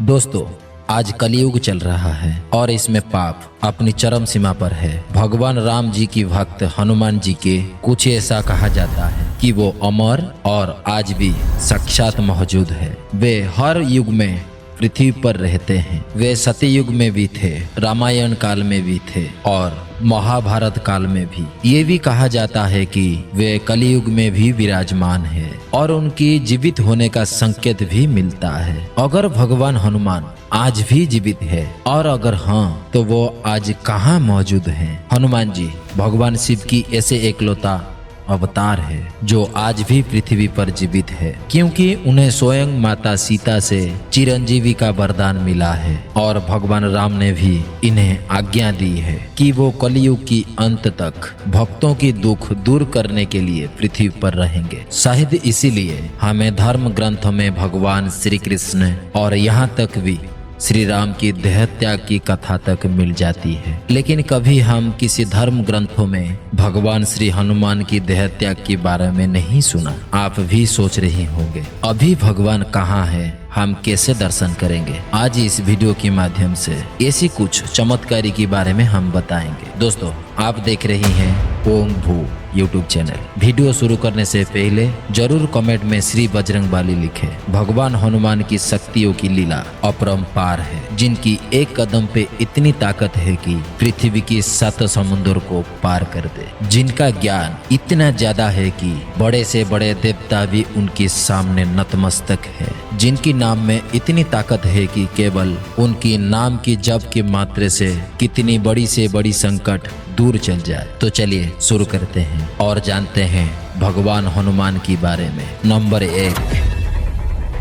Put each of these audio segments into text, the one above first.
दोस्तों, आज कलयुग चल रहा है और इसमें पाप अपनी चरम सीमा पर है। भगवान राम जी की भक्त हनुमान जी के कुछ ऐसा कहा जाता है कि वो अमर और आज भी साक्षात मौजूद है। वे हर युग में पृथ्वी पर रहते हैं। वे सतयुग में भी थे, रामायण काल में भी थे और महाभारत काल में भी। ये भी कहा जाता है कि वे कलयुग में भी विराजमान है और उनकी जीवित होने का संकेत भी मिलता है। अगर भगवान हनुमान आज भी जीवित है और अगर हाँ, तो वो आज कहाँ मौजूद हैं? हनुमान जी भगवान शिव की ऐसे एकलौता अवतार है जो आज भी पृथ्वी पर जीवित है, क्योंकि उन्हें स्वयं माता सीता से चिरंजीवी का वरदान मिला है और भगवान राम ने भी इन्हें आज्ञा दी है कि वो कलयुग की अंत तक भक्तों की दुख दूर करने के लिए पृथ्वी पर रहेंगे। शायद इसीलिए हमें धर्म ग्रंथों में भगवान श्री कृष्ण और यहाँ तक भी श्री राम की देह त्याग की कथा तक मिल जाती है, लेकिन कभी हम किसी धर्म ग्रंथों में भगवान श्री हनुमान की देह त्याग के बारे में नहीं सुना। आप भी सोच रहे होंगे अभी भगवान कहाँ है, हम कैसे दर्शन करेंगे? आज इस वीडियो के माध्यम से ऐसी कुछ चमत्कारी के बारे में हम बताएंगे। दोस्तों, आप देख रही हैं ओम भू यूट्यूब चैनल। वीडियो शुरू करने से पहले जरूर कमेंट में श्री बजरंगबली लिखें। भगवान हनुमान की शक्तियों की लीला अपरंपार है, जिनकी एक कदम पे इतनी ताकत है कि पृथ्वी की 7 समुद्र को पार कर दे। जिनका ज्ञान इतना ज्यादा है कि बड़े से बड़े देवता भी उनके सामने नतमस्तक है। जिनकी नाम में इतनी ताकत है कि केवल उनकी नाम की जप के मात्रे से कितनी बड़ी से बड़ी संकट दूर चल जाए। तो चलिए शुरू करते हैं और जानते हैं भगवान हनुमान के बारे में। नंबर 1,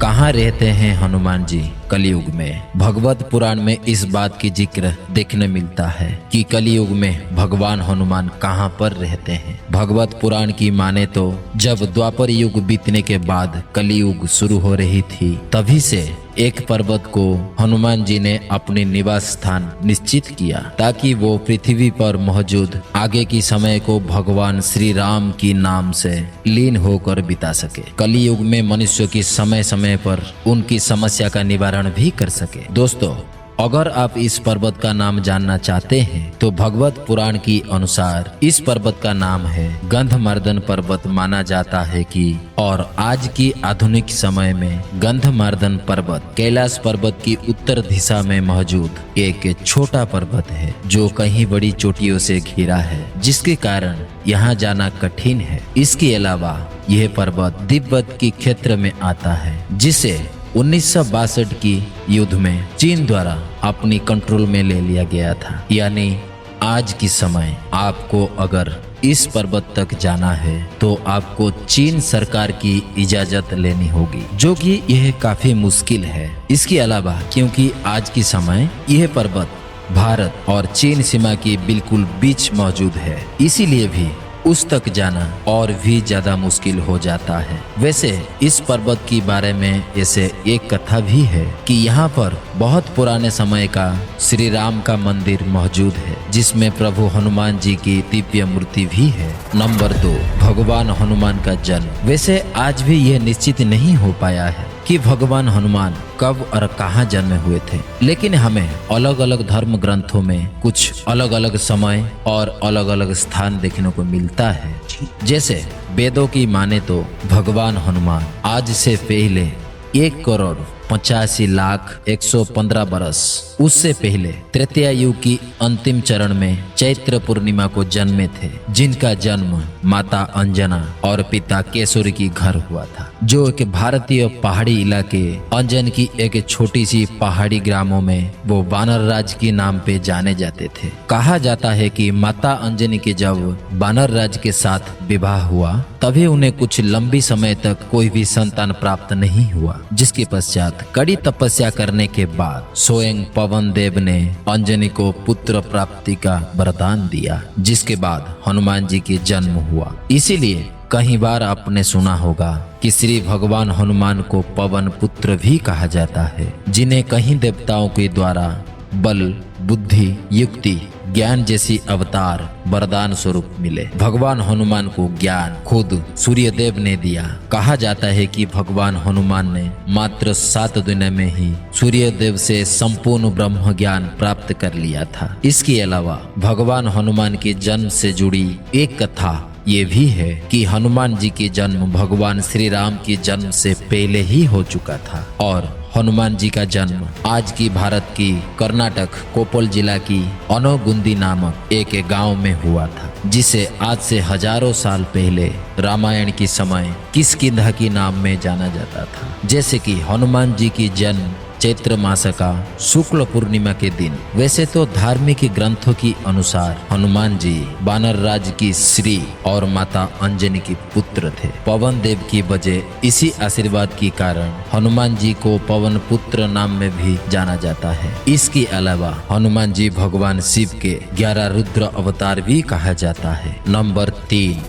कहाँ रहते हैं हनुमान जी कलयुग में? भगवत पुराण में इस बात की जिक्र देखने मिलता है कि कलयुग में भगवान हनुमान कहाँ पर रहते हैं। भगवत पुराण की माने तो जब द्वापर युग बीतने के बाद कलयुग शुरू हो रही थी, तभी से एक पर्वत को हनुमान जी ने अपनी निवास स्थान निश्चित किया ताकि वो पृथ्वी पर मौजूद आगे की समय को भगवान श्री राम की नाम से लीन होकर बिता सके। कलयुग में मनुष्य की समय समय पर उनकी समस्या का निवारण भी कर सके। दोस्तों, अगर आप इस पर्वत का नाम जानना चाहते हैं तो भगवत पुराण के अनुसार इस पर्वत का नाम है गंधमार्दन पर्वत माना जाता है कि और आज की आधुनिक समय में गंधमार्दन पर्वत कैलाश पर्वत की उत्तर दिशा में मौजूद एक छोटा पर्वत है जो कहीं बड़ी चोटियों से घिरा है, जिसके कारण यहाँ जाना कठिन है। इसके अलावा यह पर्वत तिब्बत के क्षेत्र में आता है, जिसे 1962 की युद्ध में चीन द्वारा अपनी कंट्रोल में ले लिया गया था। यानी आज की समय आपको अगर इस पर्वत तक जाना है तो आपको चीन सरकार की इजाजत लेनी होगी, जो कि यह काफी मुश्किल है। इसके अलावा क्योंकि आज की समय यह पर्वत भारत और चीन सीमा के बिल्कुल बीच मौजूद है, इसीलिए भी उस तक जाना और भी ज्यादा मुश्किल हो जाता है। वैसे इस पर्वत के बारे में ऐसे एक कथा भी है कि यहाँ पर बहुत पुराने समय का श्री राम का मंदिर मौजूद है, जिसमें प्रभु हनुमान जी की दिव्य मूर्ति भी है। नंबर 2, भगवान हनुमान का जन्म। वैसे आज भी यह निश्चित नहीं हो पाया है कि भगवान हनुमान कब और कहाँ जन्मे हुए थे, लेकिन हमें अलग अलग धर्म ग्रंथों में कुछ अलग अलग समय और अलग अलग स्थान देखने को मिलता है। जैसे वेदों की माने तो भगवान हनुमान आज से पहले 1,85,115 बरस उससे पहले तृतीया युग की अंतिम चरण में चैत्र पूर्णिमा को जन्मे थे, जिनका जन्म माता अंजना और पिता केशरी की घर हुआ था, जो एक भारतीय पहाड़ी इलाके अंजन की एक छोटी सी पहाड़ी ग्रामों में वो वानर राज के नाम पे जाने जाते थे। कहा जाता है कि माता अंजनी के जब वानर राज के साथ विवाह हुआ, तभी उन्हें कुछ लंबी समय तक कोई भी संतान प्राप्त नहीं हुआ, जिसके पश्चात कड़ी तपस्या करने के बाद स्वयं पवन देव ने अंजनी को पुत्र प्राप्ति का वरदान दिया, जिसके बाद हनुमान जी के जन्म हुआ। इसीलिए कई बार आपने सुना होगा कि श्री भगवान हनुमान को पवन पुत्र भी कहा जाता है, जिन्हें कहीं देवताओं के द्वारा बल, बुद्धि, युक्ति, ज्ञान जैसी अवतार वरदान स्वरूप मिले। भगवान हनुमान को ज्ञान खुद सूर्यदेव ने दिया। कहा जाता है कि भगवान हनुमान ने मात्र 7 दिन में ही सूर्यदेव से संपूर्ण ब्रह्म ज्ञान प्राप्त कर लिया था। इसके अलावा भगवान हनुमान के जन्म से जुड़ी एक कथा ये भी है कि हनुमान जी के जन्म भगवान श्री राम के जन्म से पहले ही हो चुका था और हनुमान जी का जन्म आज की भारत की कर्नाटक कोप्पल जिला की अनोगुंदी नामक एक गांव में हुआ था, जिसे आज से हजारों साल पहले रामायण के समय किष्किंधा के नाम में जाना जाता था। जैसे कि हनुमान जी की जन्म चैत्र मास का शुक्ल पूर्णिमा के दिन। वैसे तो धार्मिक ग्रंथों की अनुसार हनुमान जी वानर राज की श्री और माता अंजनी के पुत्र थे। पवन देव की वजह इसी आशीर्वाद के कारण हनुमान जी को पवन पुत्र नाम में भी जाना जाता है। इसके अलावा हनुमान जी भगवान शिव के 11 रुद्र अवतार भी कहा जाता है। नंबर 3,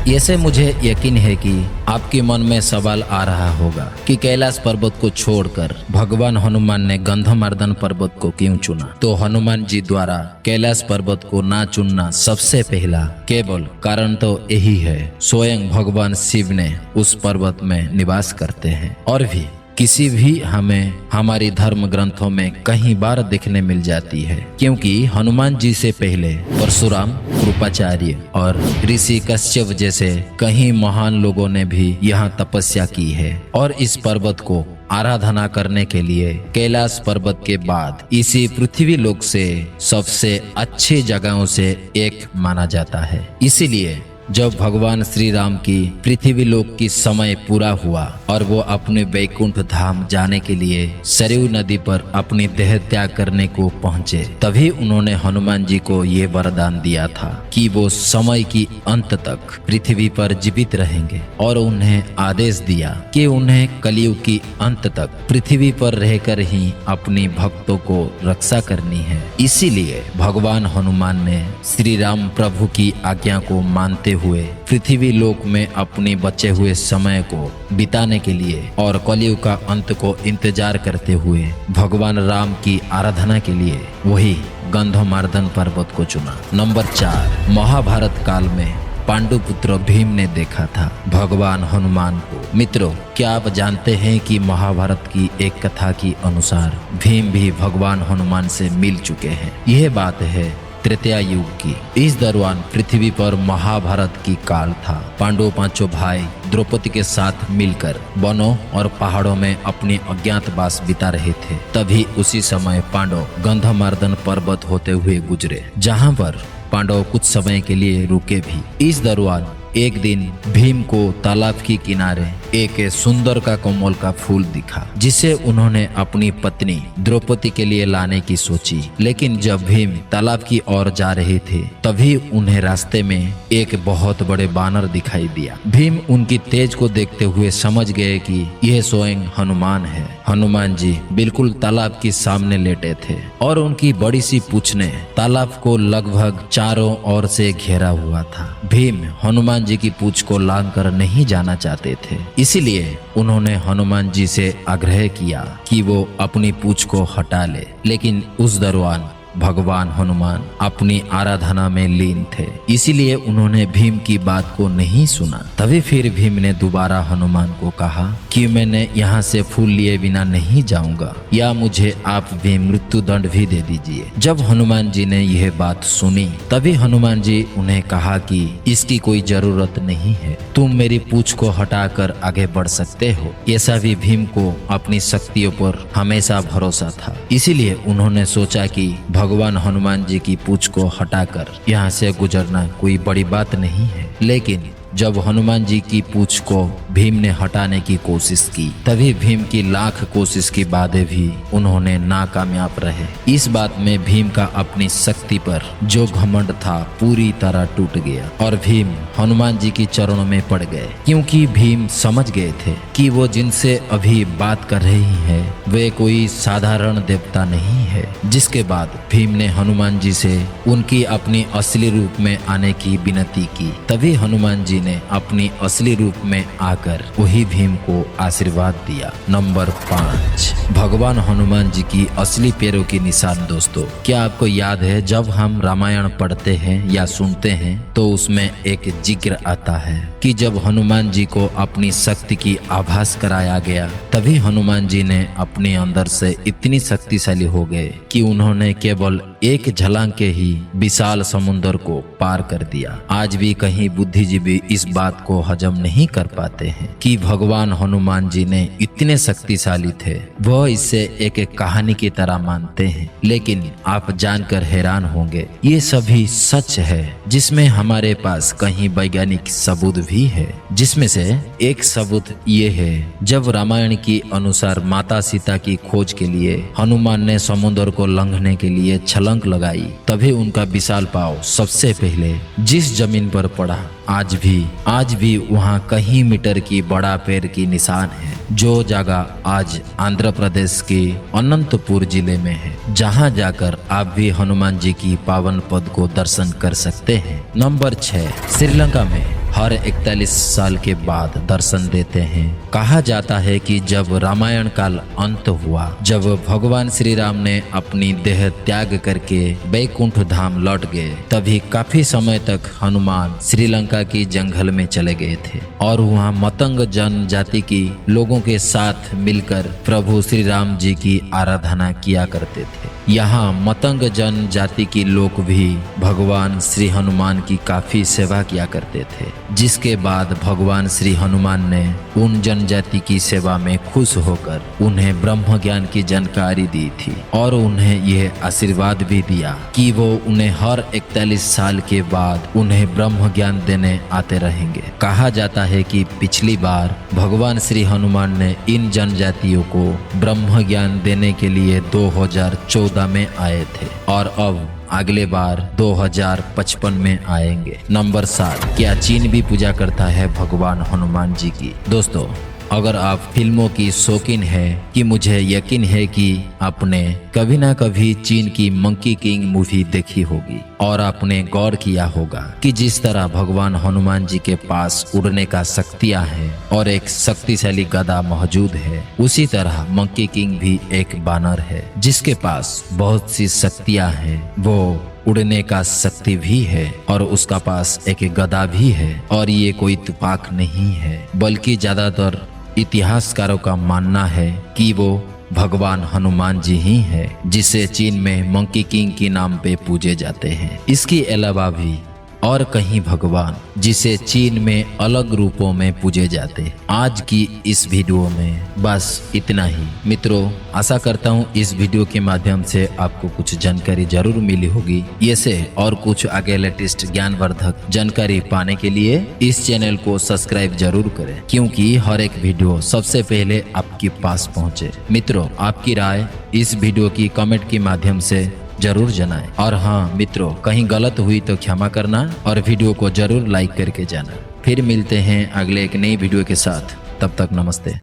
ऐसे मुझे यकीन है कि आपके मन में सवाल आ रहा होगा कि कैलाश पर्वत को छोड़कर भगवान हनुमान ने गंधमार्दन पर्वत को क्यों चुना। तो हनुमान जी द्वारा कैलाश पर्वत को ना चुनना सबसे पहला केवल कारण तो यही है, स्वयं भगवान शिव ने उस पर्वत में निवास करते हैं और भी किसी भी हमें हमारी धर्म ग्रंथों में कई बार देखने मिल जाती है, क्योंकि हनुमान जी से पहले परशुराम, कृपाचार्य और ऋषि कश्यप जैसे कई महान लोगों ने भी यहाँ तपस्या की है और इस पर्वत को आराधना करने के लिए कैलाश पर्वत के बाद इसी पृथ्वी लोक से सबसे अच्छी जगहों से एक माना जाता है। इसीलिए जब भगवान श्री राम की पृथ्वी लोक की समय पूरा हुआ और वो अपने वैकुंठ धाम जाने के लिए सरयू नदी पर अपनी देह त्याग करने को पहुंचे, तभी उन्होंने हनुमान जी को ये वरदान दिया था कि वो समय की अंत तक पृथ्वी पर जीवित रहेंगे और उन्हें आदेश दिया कि उन्हें कलयुग की अंत तक पृथ्वी पर रहकर ही अपनी भक्तों को रक्षा करनी है। इसीलिए भगवान हनुमान ने श्री राम प्रभु की आज्ञा को मानते हुए पृथ्वी लोक में अपने बचे हुए समय को बिताने के लिए और कलयुग का अंत को इंतजार करते हुए भगवान राम की आराधना के लिए वही गंधमार्दन पर्वत को चुना। नंबर 4, महाभारत काल में पांडुपुत्र भीम ने देखा था भगवान हनुमान को। मित्रों, क्या आप जानते हैं कि महाभारत की एक कथा के अनुसार भीम भी भगवान हनुमान से मिल चुके हैं। यह बात है त्रेता युग की। इस दौरान पृथ्वी पर महाभारत की काल था। पांडव 5 भाई द्रौपदी के साथ मिलकर वनों और पहाड़ों में अपनी अज्ञातवास बिता रहे थे। तभी उसी समय पांडव गंधमार्दन पर्वत होते हुए गुजरे, जहां पर पांडव कुछ समय के लिए रुके भी। इस दौरान एक दिन भीम को तालाब के किनारे एक सुंदर का कमल का फूल दिखा, जिसे उन्होंने अपनी पत्नी द्रौपदी के लिए लाने की सोची। लेकिन जब भीम तालाब की ओर जा रहे थे, तभी उन्हें रास्ते में एक बहुत बड़े बानर दिखाई दिया। भीम उनकी तेज को देखते हुए समझ गए कि यह स्वयं हनुमान है। हनुमान जी बिल्कुल तालाब के सामने लेटे थे और उनकी बड़ी सी पूंछ ने तालाब को लगभग चारों ओर से घेरा हुआ था। भीम हनुमान जी की पूंछ को लांघ कर नहीं जाना चाहते थे, इसीलिए उन्होंने हनुमान जी से आग्रह किया कि वो अपनी पूंछ को हटा ले। लेकिन उस दौरान भगवान हनुमान अपनी आराधना में लीन थे, इसीलिए उन्होंने भीम की बात को नहीं सुना। तभी फिर भीम ने दोबारा हनुमान को कहा कि मैंने यहाँ से फूल लिए बिना नहीं जाऊंगा, या मुझे आप भी मृत्यु दंड भी दे दीजिए। जब हनुमान जी ने यह बात सुनी, तभी हनुमान जी उन्हें कहा कि इसकी कोई जरूरत नहीं है, तुम मेरी पूंछ को हटाकर आगे बढ़ सकते हो। ऐसा भी भीम को अपनी शक्तियों पर हमेशा भरोसा था, इसीलिए उन्होंने सोचा कि भगवान हनुमान जी की पूंछ को हटाकर यहाँ से गुजरना कोई बड़ी बात नहीं है। लेकिन जब हनुमान जी की पूंछ को भीम ने हटाने की कोशिश की, तभी भीम की लाख कोशिश के बाद भी उन्होंने नाकामयाब रहे। इस बात में भीम का अपनी शक्ति पर जो घमंड था पूरी तरह टूट गया और भीम हनुमान जी के चरणों में पड़ गए, क्योंकि भीम समझ गए थे कि वो जिनसे अभी बात कर रही है वे कोई साधारण देवता नहीं है, जिसके बाद भीम ने हनुमान जी से उनकी अपनी असली रूप में आने की विनती की। तभी हनुमान जी ने अपनी असली रूप में आकर वही भीम को आशीर्वाद दिया। नंबर 5, भगवान हनुमान जी की असली पैरों की निशान। दोस्तों, क्या आपको याद है जब हम रामायण पढ़ते हैं या सुनते हैं तो उसमें एक जिक्र आता है कि जब हनुमान जी को अपनी शक्ति की आभास कराया गया तभी हनुमान जी ने अपने अंदर से इतनी शक्तिशाली हो गए कि उन्होंने केवल एक झलांग के ही विशाल समुद्र को पार कर दिया। आज भी कहीं बुद्धिजीवी इस बात को हजम नहीं कर पाते हैं कि भगवान हनुमान जी ने इतने शक्तिशाली थे। वह इसे एक कहानी की तरह मानते हैं, लेकिन आप जानकर हैरान होंगे ये सभी सच है, जिसमें हमारे पास कहीं वैज्ञानिक सबूत भी है। जिसमें से एक सबूत ये है, जब रामायण की अनुसार माता सीता की खोज के लिए हनुमान ने समुद्र को लंघने के लिए छलांग लगाई, तभी उनका विशाल पांव सबसे पहले जिस जमीन पर पड़ा आज भी वहाँ कहीं मीटर की बड़ा पैर की निशान है, जो जगह आज आंध्र प्रदेश के अनंतपुर जिले में है, जहाँ जाकर आप भी हनुमान जी की पावन पद को दर्शन कर सकते हैं। नंबर 6, श्रीलंका में हर 41 साल के बाद दर्शन देते हैं। कहा जाता है कि जब रामायण काल अंत हुआ, जब भगवान श्री राम ने अपनी देह त्याग करके बैकुंठ धाम लौट गए, तभी काफी समय तक हनुमान श्रीलंका की जंगल में चले गए थे और वहाँ मतंग जनजाति की लोगों के साथ मिलकर प्रभु श्री राम जी की आराधना किया करते थे। यहाँ मतंग जनजाति के लोग भी भगवान श्री हनुमान की काफी सेवा किया करते थे, जिसके बाद भगवान श्री हनुमान ने उन जनजाति की सेवा में खुश होकर उन्हें ब्रह्म ज्ञान की जानकारी दी थी और उन्हें यह आशीर्वाद भी दिया कि वो उन्हें हर 41 साल के बाद उन्हें ब्रह्म ज्ञान देने आते रहेंगे। कहा जाता है कि पिछली बार भगवान श्री हनुमान ने इन जनजातियों को ब्रह्म ज्ञान देने के लिए 2014 में आए थे और अब अगले बार 2055 में आएंगे। नंबर 7, क्या चीन भी पूजा करता है भगवान हनुमान जी की? दोस्तों, अगर आप फिल्मों की शौकीन है कि मुझे यकीन है कि आपने कभी ना कभी चीन की मंकी किंग मूवी देखी होगी और आपने गौर किया होगा कि जिस तरह भगवान हनुमान जी के पास उड़ने का शक्तियां हैं और एक शक्तिशाली गदा मौजूद है, उसी तरह मंकी किंग भी एक बानर है जिसके पास बहुत सी शक्तियां हैं। वो उड़ने का शक्ति भी है और उसका पास एक गदा भी है और ये कोई तुपाक नहीं है, बल्कि ज्यादातर इतिहासकारों का मानना है कि वो भगवान हनुमान जी ही है, जिसे चीन में मंकी किंग के नाम पे पूजे जाते हैं। इसके अलावा भी और कहीं भगवान जिसे चीन में अलग रूपों में पूजे जाते हैं। आज की इस वीडियो में बस इतना ही। मित्रों, आशा करता हूँ इस वीडियो के माध्यम से आपको कुछ जानकारी जरूर मिली होगी। ऐसे और कुछ आगे लेटेस्ट ज्ञानवर्धक जानकारी पाने के लिए इस चैनल को सब्सक्राइब जरूर करें, क्योंकि हर एक वीडियो सबसे पहले आपके पास पहुँचे। मित्रों, आपकी राय इस वीडियो की कमेंट के माध्यम से जरूर जनाएं। और हाँ मित्रों, कहीं गलत हुई तो क्षमा करना और वीडियो को जरूर लाइक करके जाना। फिर मिलते हैं अगले एक नई वीडियो के साथ। तब तक नमस्ते।